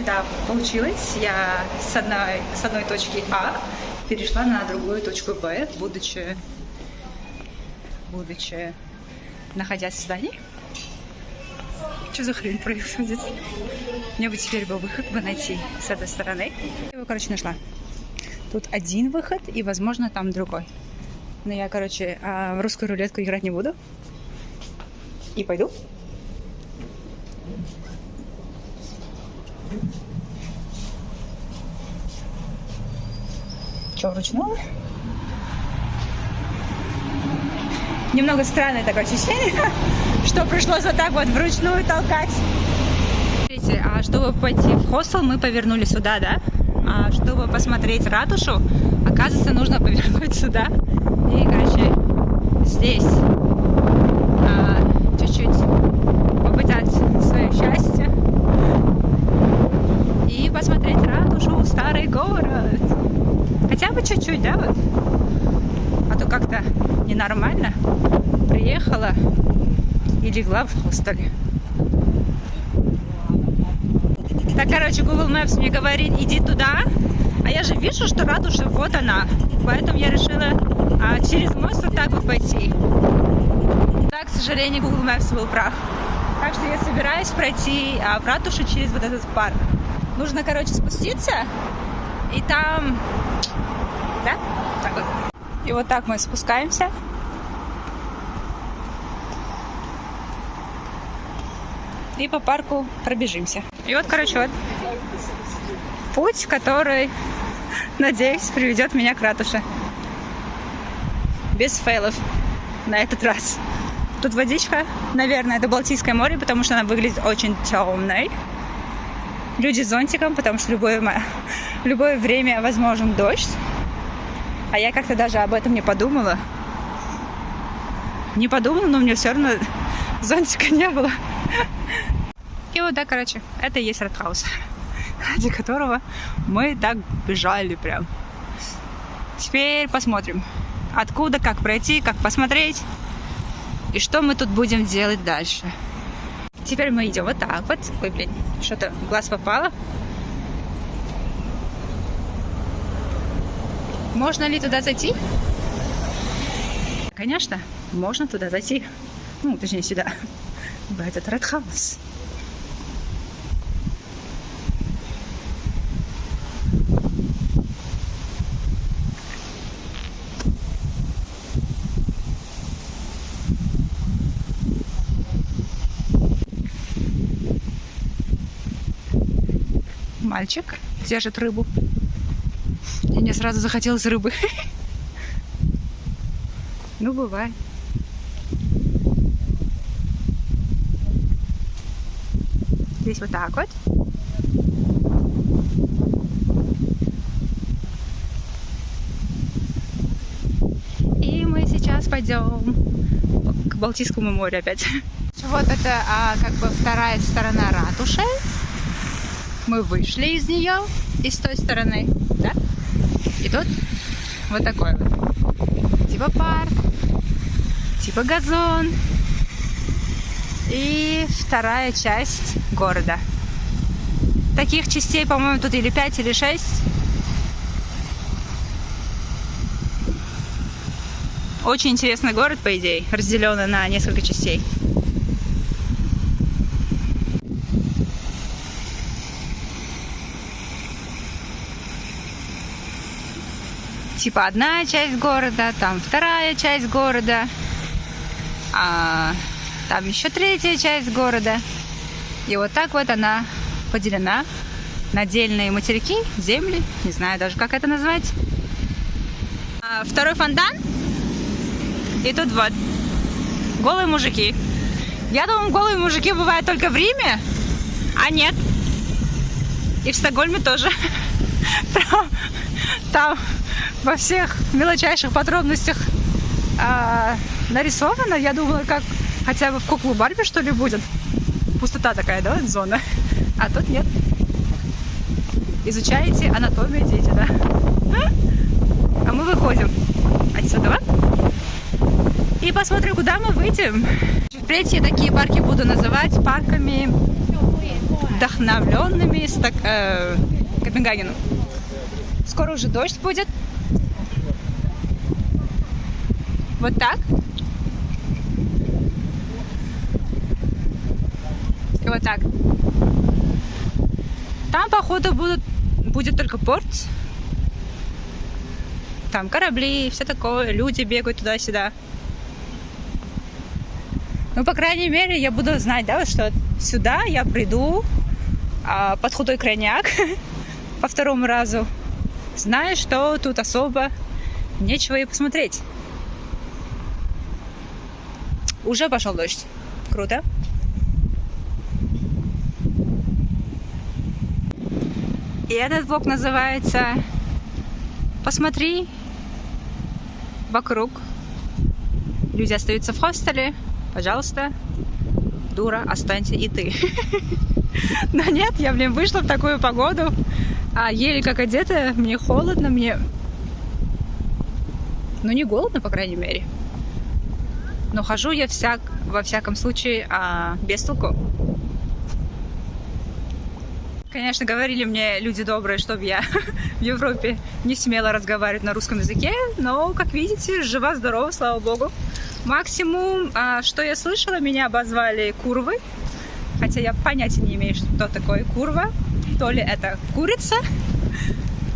Да, получилось. Я с одной точки А перешла на другую точку Б, будучи находясь в здании. Что за хрень происходит? Мне бы теперь был выход найти с этой стороны. Я его, короче, нашла. Тут один выход и, возможно, там другой. Но я, короче, в русскую рулетку играть не буду. И пойду. Что, вручную? Немного странное такое ощущение, что пришлось вот так вот вручную толкать. Смотрите, а чтобы пойти в хостел, мы повернули сюда, да? А чтобы посмотреть ратушу, оказывается, нужно повернуть сюда. И, короче, здесь чуть-чуть попытать свое счастье и посмотреть ратушу, старый город. Хотя бы чуть-чуть, да, вот? А то как-то ненормально. Приехала и легла в хостеле. Так, короче, Google Maps мне говорит, иди туда. А я же вижу, что ратуша, вот она. Поэтому я решила через мост вот так вот пойти. Да, к сожалению, Google Maps был прав. Так что я собираюсь пройти в ратушу через вот этот парк. Нужно, короче, спуститься. И там... Да? Так вот. И вот так мы спускаемся. И по парку пробежимся. И вот, короче, вот путь, который, надеюсь, приведет меня к ратуше. Без фейлов на этот раз. Тут водичка, наверное, это Балтийское море, потому что она выглядит очень темной. Люди с зонтиком, потому что любое время возможен дождь. А я как-то даже об этом не подумала. Не подумала, но мне все равно зонтика не было. И вот, да, короче, это и есть Ратхаус, ради которого мы так бежали прям. Теперь посмотрим, откуда, как пройти, как посмотреть и что мы тут будем делать дальше. Теперь мы идем вот так вот. Ой, блин, что-то в глаз попало. Можно ли туда зайти? Конечно, можно туда зайти. Ну, точнее, сюда. В этот Ратхаус. Мальчик держит рыбу. И мне сразу захотелось рыбы. Ну, бывает. Здесь вот так вот. И мы сейчас пойдем к Балтийскому морю опять. Вот это как бы вторая сторона ратуши. Мы вышли из нее, и с той стороны, да? И тут вот такой вот. Типа парк, типа газон. И вторая часть города. Таких частей, по-моему, тут или 5, или 6. Очень интересный город, по идее, разделенный на несколько частей. Типа одна часть города, там вторая часть города, а там еще третья часть города. И вот так вот она поделена на отдельные материки, земли, не знаю даже, как это назвать. Второй фонтан. И тут вот голые мужики. Я думаю, голые мужики бывают только в Риме, а нет. И в Стокгольме тоже. Там во всех мелочайших подробностях нарисовано. Я думала, как хотя бы в куклу Барби, что ли, будет. Пустота такая, да, зона. А тут нет. Изучаете анатомию, дети, да? А мы выходим отсюда. И посмотрим, куда мы выйдем. Впредь я такие парки буду называть парками вдохновленными Копенгагеном. Скоро уже дождь будет. Вот так. И вот так. Там, походу, будет только порт. Там корабли, все такое, люди бегают туда-сюда. Ну, по крайней мере, я буду знать, да, что сюда я приду под худой крайняк по второму разу, зная, что тут особо нечего и посмотреть. Уже пошел дождь. Круто. И этот влог называется «Посмотри вокруг». Люди остаются в хостеле. Пожалуйста, дура, останься и ты. Но нет, я, вышла в такую погоду, а еле как одета, мне холодно, ну, не голодно, по крайней мере. Но хожу я во всяком случае без толку. Конечно, говорили мне люди добрые, чтобы я в Европе не смела разговаривать на русском языке, но, как видите, жива-здорова, слава богу. Максимум, что я слышала, меня обозвали курвой, хотя я понятия не имею, что такое курва. То ли это курица,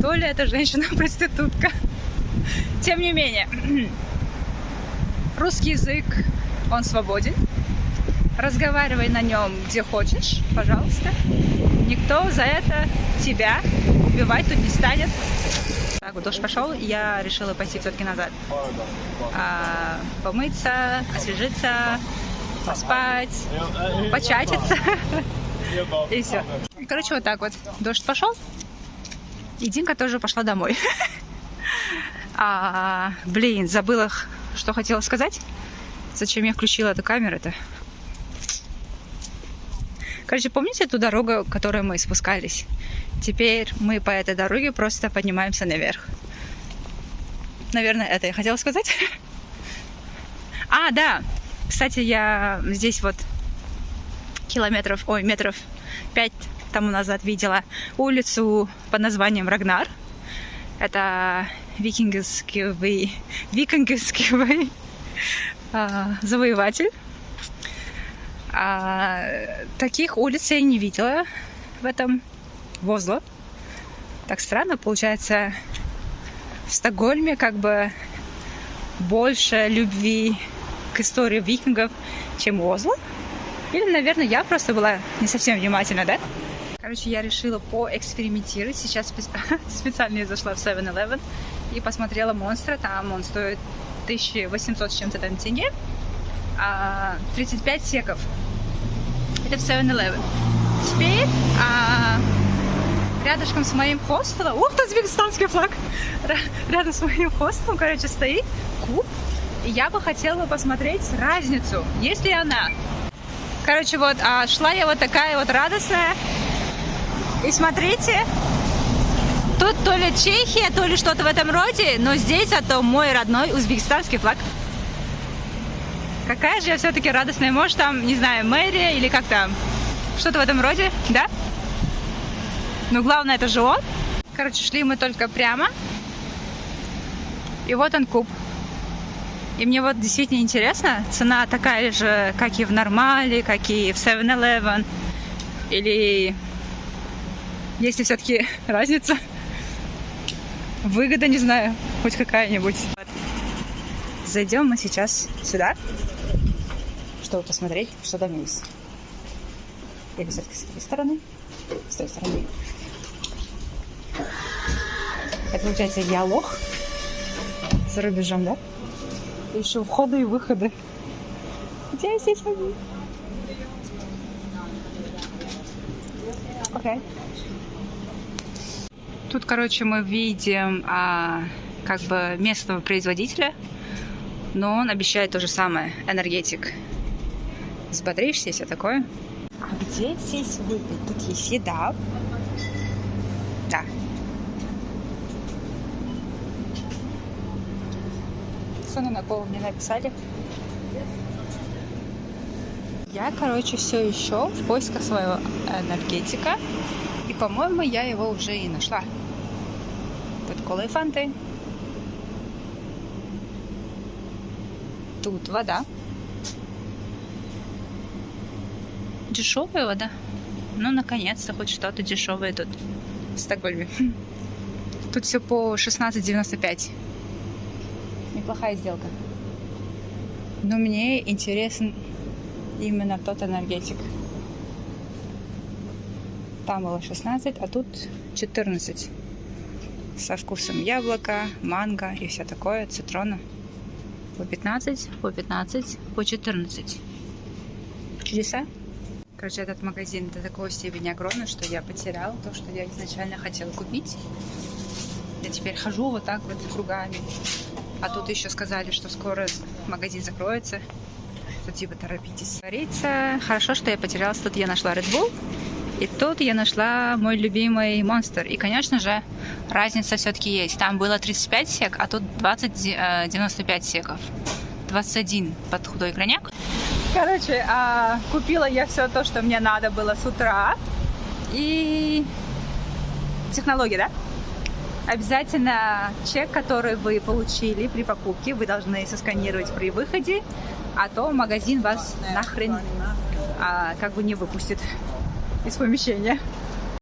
то ли это женщина-проститутка. Тем не менее, русский язык, он свободен. Разговаривай на нем где хочешь, пожалуйста. Никто за это тебя убивать тут не станет. Так, вот дождь пошел, и я решила пойти все-таки назад. Помыться, освежиться, поспать, початиться. И все. Короче, вот так вот. Дождь пошел, и Динка тоже пошла домой. Блин, забыла, что хотела сказать. Зачем я включила эту камеру-то? Короче, помните ту дорогу, которой мы спускались? Теперь мы по этой дороге просто поднимаемся наверх. Наверное, это я хотела сказать. Да. Кстати, я здесь вот метров 5 тому назад видела улицу под названием Рагнар. Это викингский завоеватель. Таких улиц я не видела в этом Осло. Так странно, получается, в Стокгольме как бы больше любви к истории викингов, чем в Осло. Или, наверное, я просто была не совсем внимательна, да? Короче, я решила поэкспериментировать. Сейчас специально я зашла в 7-Eleven и посмотрела монстра. Там он стоит 1800 с чем-то там тенге. 35 секов. Это в 7-Eleven. Теперь рядышком с моим хостелом... Ух, тут узбекистанский флаг! Рядом с моим хостелом, короче, стоит куб. И я бы хотела посмотреть разницу. Есть ли она? Короче, вот шла я вот такая вот радостная. И смотрите, тут то ли Чехия, то ли что-то в этом роде, но здесь зато мой родной узбекистанский флаг. Какая же я все-таки радостная. Может, там, не знаю, мэрия или как там. Что-то в этом роде, да? Но главное, это же он. Короче, шли мы только прямо. И вот он куб. И мне вот действительно интересно, цена такая же, как и в Нормале, как и в 7-Eleven. Или есть ли все-таки разница? Выгода, не знаю, хоть какая-нибудь. Зайдем мы сейчас сюда, чтобы посмотреть, что там есть. Или все-таки с этой стороны? С той стороны. Это получается, я лох за рубежом, да? Еще входы и выходы. Где здесь они? Окей. Тут, короче, мы видим как бы местного производителя, но он обещает то же самое. Энергетик. Взбодришься и все такое. А где здесь выпить? Тут есть еда. Да. Цену на колу мне написали. Я, короче, все еще в поисках своего энергетика. И, по-моему, я его уже и нашла. Тут кола и фанты. Тут вода. Дешевая вода. Ну, наконец-то, хоть что-то дешевое тут в Стокгольме. Тут все по 16,95. Неплохая сделка. Но мне интересен именно тот энергетик. Там было 16, а тут 14. Со вкусом яблока, манго и все такое, цитрона. По 15, по 15, по 14. Чудеса. Короче, этот магазин до такой степени огромный, что я потеряла то, что я изначально хотела купить. Я теперь хожу вот так вот кругами. А тут еще сказали, что скоро магазин закроется. Тут типа торопитесь. Говорится, хорошо, что я потерялась. Тут я нашла Red Bull. И тут я нашла мой любимый Monster. И, конечно же, разница все-таки есть. Там было 35 сек, а тут 95 секов. 21 под худой крайняк. Короче, купила я все то, что мне надо было с утра. И технология, да? Обязательно чек, который вы получили при покупке, вы должны сосканировать при выходе, а то магазин вас нахрен как бы не выпустит из помещения.